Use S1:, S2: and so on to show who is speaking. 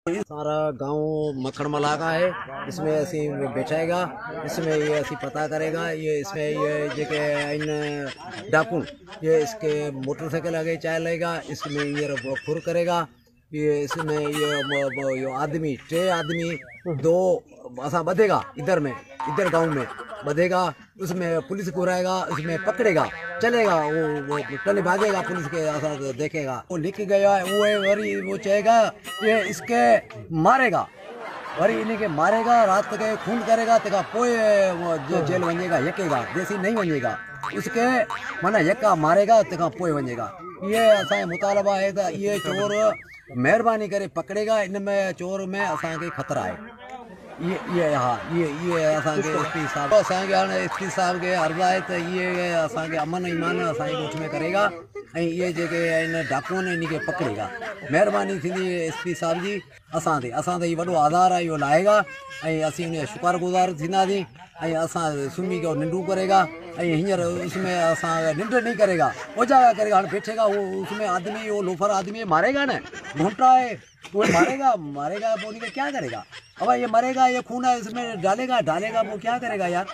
S1: सारा गांव मक्खन मला का है। इसमें असी बेचेगा, इसमें ये असी पता करेगा। ये इसमें ये जेके इन डाकू ये इसके मोटरसाइकिल आगे चाय लेगा, इसमें ये खुर करेगा। ये इसमें ये आदमी 3 आदमी 2 असा बधेगा इधर गांव में बधेगा। उसमें पुलिस को रहेगा, उसमें पकड़ेगा, चलेगा वो टले भागेगा, पुलिस के ऐसा देखेगा। वो लिख गया वो वरी वो चाहेगा ये इसके मारेगा, वरी इन्हीं के मारेगा, रात के खून करेगा, तका पोए वो जेल वनेगा, यकेगा, देसी नहीं वनेगा उसके माना यक्का मारेगा तका पोए वनेगा। ये असा मुतालबा है तो ये चोर मेहरबानी करे पकड़ेगा। इनमें चोर में असा के खतरा है। ये हाँ ये असांखे एसपी साहब असांखे हाणे एसपी साहब के अर्ज़ु आहे त इहे असांखे अमन ईमान असांजे ॻोठ में करेगा ऐं इहे जेके आहिनि डाकू आहिनि इन खे पकड़ेगा। महिरबानी थींदी एसपी साहब जी असां ते इहो वॾो आधार आहे, इहो लाहेगा ऐं असीं उन शुक्रगुज़ार थींदासीं ऐं असां सुम्ही के निंडू करेगा ऐं हींअर उसमें असां निंड नहीं करेगा, ओजागा करेगा। हाँ बैठेगा वो उसमें आदमी वो लोफर आदमी मारेगा ना, घूमता है वो मारेगा वो क्या करेगा। अब ये मरेगा, ये खून है इसमें डालेगा वो क्या करेगा यार।